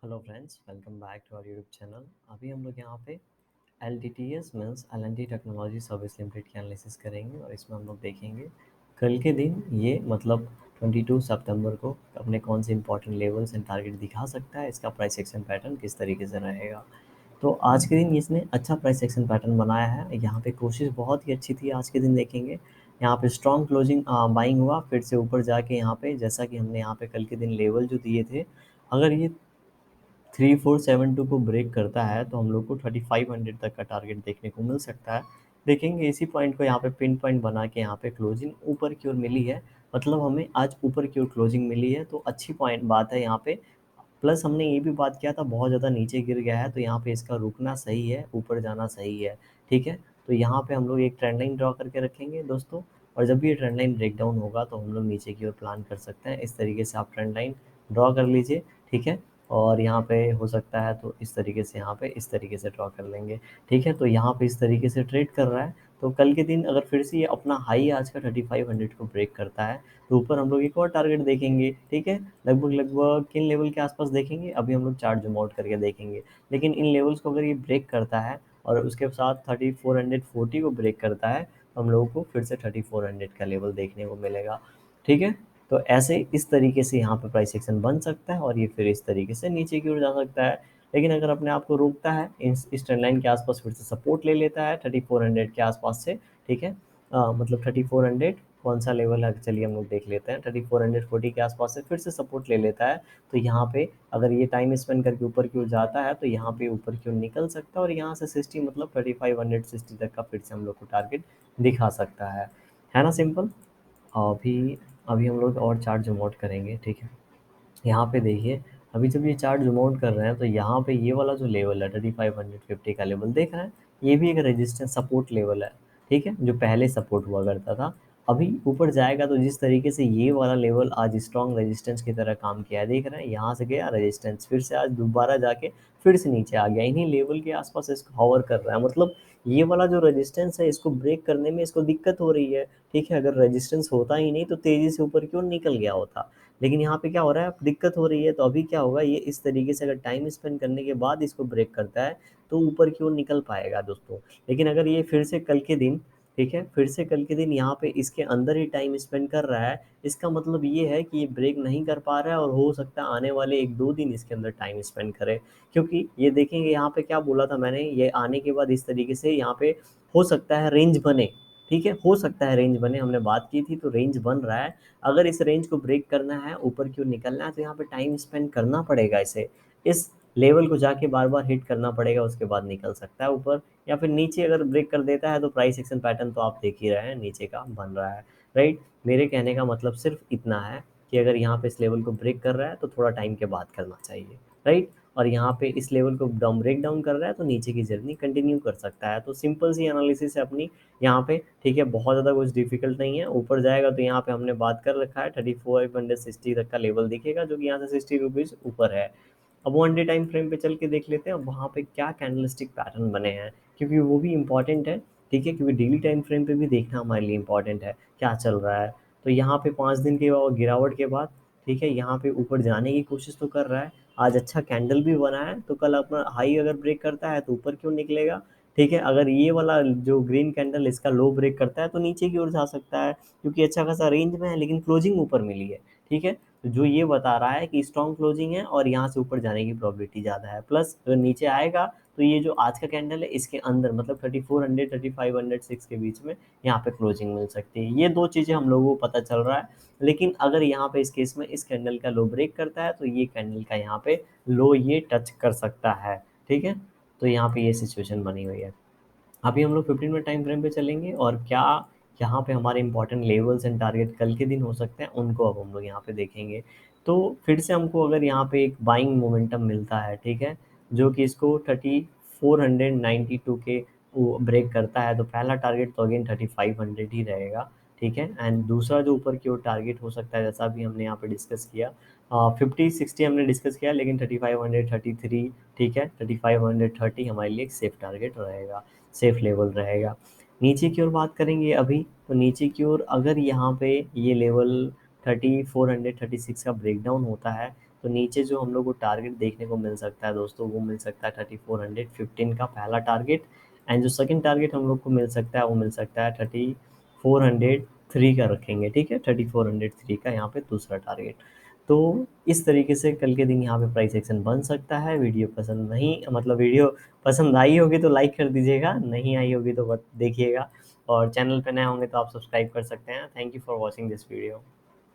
Hello friends, welcome back to our YouTube channel. अभी हम लोग यहाँ पे L T T S means L N T technology service limited की analysis करेंगे और इसमें हम लोग देखेंगे कल के दिन ये मतलब 22 सितंबर को अपने कौन से इंपॉर्टेंट लेवल्स एंड टारगेट दिखा सकता है, इसका प्राइस एक्शन पैटर्न किस तरीके से रहेगा। तो आज के दिन इसने अच्छा प्राइस एक्शन पैटर्न बनाया है। यहाँ पे कोशिश बहुत ही अच्छी थी। आज के दिन देखेंगे यहाँ पे स्ट्रॉन्ग क्लोजिंग बाइंग हुआ, फिर से ऊपर जाके यहाँ पे जैसा कि हमने यहाँ पे कल के दिन लेवल जो दिए थे, अगर ये 3472 को ब्रेक करता है तो हम लोग को 3500 तक का टारगेट देखने को मिल सकता है। देखेंगे इसी पॉइंट को यहाँ पे पिन पॉइंट बना के यहाँ पे क्लोजिंग ऊपर की ओर मिली है, मतलब हमें आज ऊपर की ओर क्लोजिंग मिली है तो अच्छी पॉइंट बात है यहाँ पे। प्लस हमने ये भी बात किया था बहुत ज़्यादा नीचे गिर गया है तो यहाँ पे इसका रुकना सही है, ऊपर जाना सही है। ठीक है, तो यहाँ पे हम लोग एक ट्रेंड लाइन ड्रॉ करके रखेंगे दोस्तों, और जब भी ये ट्रेंड लाइन ब्रेक डाउन होगा तो हम लोग नीचे की ओर प्लान कर सकते हैं। इस तरीके से आप ट्रेंड लाइन ड्रॉ कर लीजिए। ठीक है, और यहाँ पे हो सकता है तो इस तरीके से यहाँ पे इस तरीके से ड्रॉ कर लेंगे। ठीक है, तो यहाँ पे इस तरीके से ट्रेड कर रहा है तो कल के दिन अगर फिर से ये अपना हाई आज का 3500 को ब्रेक करता है तो ऊपर हम लोग एक और टारगेट देखेंगे। ठीक है, लगभग लगभग किन लेवल के आसपास देखेंगे, अभी हम लोग चार्ट जूम आउट करके देखेंगे। लेकिन इन लेवल्स को अगर ये ब्रेक करता है और उसके साथ 3440 को ब्रेक करता है तो हम लोगों को फिर से 3400 का लेवल देखने को मिलेगा। ठीक है, तो ऐसे इस तरीके से यहाँ पे प्राइस एक्शन बन सकता है और ये फिर इस तरीके से नीचे की ओर जा सकता है। लेकिन अगर अपने आप को रोकता है इस ट्रेंड लाइन के आसपास, फिर से सपोर्ट ले लेता है 3400 के आसपास से। ठीक है, मतलब 3400 कौन सा लेवल है, चलिए हम लोग देख लेते हैं। 3440 के आसपास से फिर से सपोर्ट ले लेता है तो यहाँ पे अगर ये टाइम स्पेंड करके ऊपर की ओर जाता है तो यहाँ पे ऊपर की ओर निकल सकता है और यहाँ से 60 मतलब 3560 तक का फिर से हम लोग को टारगेट दिखा सकता है ना। सिंपल। अभी अभी हम लोग और चार्ट जूम आउट करेंगे। ठीक है, यहाँ पे देखिए, अभी जब ये चार्ट जूम आउट कर रहे हैं तो यहाँ पे ये वाला जो लेवल है 3550 का लेवल देख रहे हैं, ये भी एक रेजिस्टेंस सपोर्ट लेवल है। ठीक है, जो पहले सपोर्ट हुआ करता था, अभी ऊपर जाएगा तो जिस तरीके से ये वाला लेवल आज स्ट्रॉन्ग रेजिस्टेंस की तरह काम किया है, देख रहे हैं यहाँ से गया रेजिस्टेंस, फिर से आज दोबारा जाके फिर से नीचे आ गया, इन्हीं लेवल के आसपास इसको हॉवर कर रहा है। मतलब ये वाला जो रेजिस्टेंस है इसको ब्रेक करने में इसको दिक्कत हो रही है। ठीक है, अगर रेजिस्टेंस होता ही नहीं तो तेजी से ऊपर की ओर निकल गया होता। लेकिन यहाँ पे क्या हो रहा है, दिक्कत हो रही है, तो अभी क्या होगा, ये इस तरीके से अगर टाइम स्पेंड करने के बाद इसको ब्रेक करता है तो ऊपर की ओर निकल पाएगा दोस्तों। लेकिन अगर ये फिर से कल के दिन, ठीक है, फिर से कल के दिन यहाँ पे इसके अंदर ही टाइम स्पेंड कर रहा है, इसका मतलब ये है कि ये ब्रेक नहीं कर पा रहा है और हो सकता है आने वाले 1-2 दिन इसके अंदर टाइम स्पेंड करे। क्योंकि ये देखेंगे यहाँ पे क्या बोला था मैंने, ये आने के बाद इस तरीके से यहाँ पे हो सकता है रेंज बने। ठीक है, हो सकता है रेंज बने, हमने बात की थी, तो रेंज बन रहा है। अगर इस रेंज को ब्रेक करना है, ऊपर की ओर निकलना है, तो यहाँ पे टाइम स्पेंड करना पड़ेगा इसे, इस लेवल को जाके बार बार हिट करना पड़ेगा, उसके बाद निकल सकता है ऊपर। या फिर नीचे अगर ब्रेक कर देता है तो प्राइस एक्शन पैटर्न तो आप देख ही रहे हैं, नीचे का बन रहा है। राइट, मेरे कहने का मतलब सिर्फ इतना है कि अगर यहाँ पे इस लेवल को ब्रेक कर रहा है तो थोड़ा टाइम के बाद करना चाहिए। राइट, और यहाँ पे इस लेवल को डाउन ब्रेक डाउन कर रहा है तो नीचे की जर्नी कंटिन्यू कर सकता है। तो सिंपल सी एनालिसिस है अपनी यहाँ पे। ठीक है, बहुत ज़्यादा कुछ डिफिकल्ट नहीं है। ऊपर जाएगा तो यहाँ पे हमने बात कर रखा है 3460 तक का लेवल दिखेगा, जो कि यहाँ से 60 रुपीज़ ऊपर है। अब 1 डे टाइम फ्रेम पे चल के देख लेते हैं वहाँ पे क्या कैंडलस्टिक पैटर्न बने हैं, क्योंकि वो भी इंपॉर्टेंट है। ठीक है, क्योंकि डेली टाइम फ्रेम पे भी देखना हमारे लिए इंपॉर्टेंट है क्या चल रहा है। तो यहाँ पे 5 दिन के गिरावट के बाद, ठीक है, यहाँ पे ऊपर जाने की कोशिश तो कर रहा है। आज अच्छा कैंडल भी बना है तो कल अपना हाई अगर ब्रेक करता है तो ऊपर क्यों निकलेगा। ठीक है, अगर ये वाला जो ग्रीन कैंडल इसका लो ब्रेक करता है तो नीचे की ओर जा सकता है, क्योंकि अच्छा खासा रेंज में है लेकिन क्लोजिंग ऊपर मिली है। ठीक है, तो जो ये बता रहा है कि स्ट्रॉन्ग क्लोजिंग है और यहाँ से ऊपर जाने की प्रोबेबिलिटी ज़्यादा है। प्लस अगर नीचे आएगा तो ये जो आज का कैंडल है इसके अंदर मतलब 3400 3506 के बीच में यहाँ पे क्लोजिंग मिल सकती है। ये दो चीज़ें हम लोगों को पता चल रहा है। लेकिन अगर यहाँ पे इस केस में इस कैंडल का लो ब्रेक करता है तो ये कैंडल का यहाँ पे लो ये टच कर सकता है। ठीक है, तो यहाँ पे ये सिचुएशन बनी हुई है। अभी हम लोग 15 मिनट टाइम फ्रेम पे चलेंगे और क्या यहाँ पे हमारे इंपॉर्टेंट लेवल्स एंड टारगेट कल के दिन हो सकते हैं उनको अब हम लोग यहाँ पे देखेंगे। तो फिर से हमको अगर यहाँ पे एक बाइंग मोमेंटम मिलता है, ठीक है, जो कि इसको 3492 के वो ब्रेक करता है, तो पहला टारगेट तो अगेन 3500 ही रहेगा। ठीक है, एंड दूसरा जो ऊपर की ओर टारगेट हो सकता है, जैसा भी हमने यहाँ पे डिस्कस किया, 50-60 हमने डिस्कस किया, लेकिन 3533, ठीक है, 3530 हमारे लिए एक सेफ टारगेट रहेगा, सेफ लेवल रहेगा। नीचे की ओर बात करेंगे अभी, तो नीचे की ओर अगर यहाँ पे ये लेवल 3436 का ब्रेकडाउन होता है तो नीचे जो हम लोग को टारगेट देखने को मिल सकता है दोस्तों, वो मिल सकता है 3415 का पहला टारगेट। एंड जो सेकंड टारगेट हम लोग को मिल सकता है वो मिल सकता है 3403 का रखेंगे, ठीक है, 3403 का यहाँ पे दूसरा टारगेट। तो इस तरीके से कल के दिन यहाँ पे प्राइस एक्शन बन सकता है। वीडियो पसंद नहीं, मतलब वीडियो पसंद आई होगी तो लाइक कर दीजिएगा, नहीं आई होगी तो देखिएगा, और चैनल पे नए होंगे तो आप सब्सक्राइब कर सकते हैं। Thank you for watching this video.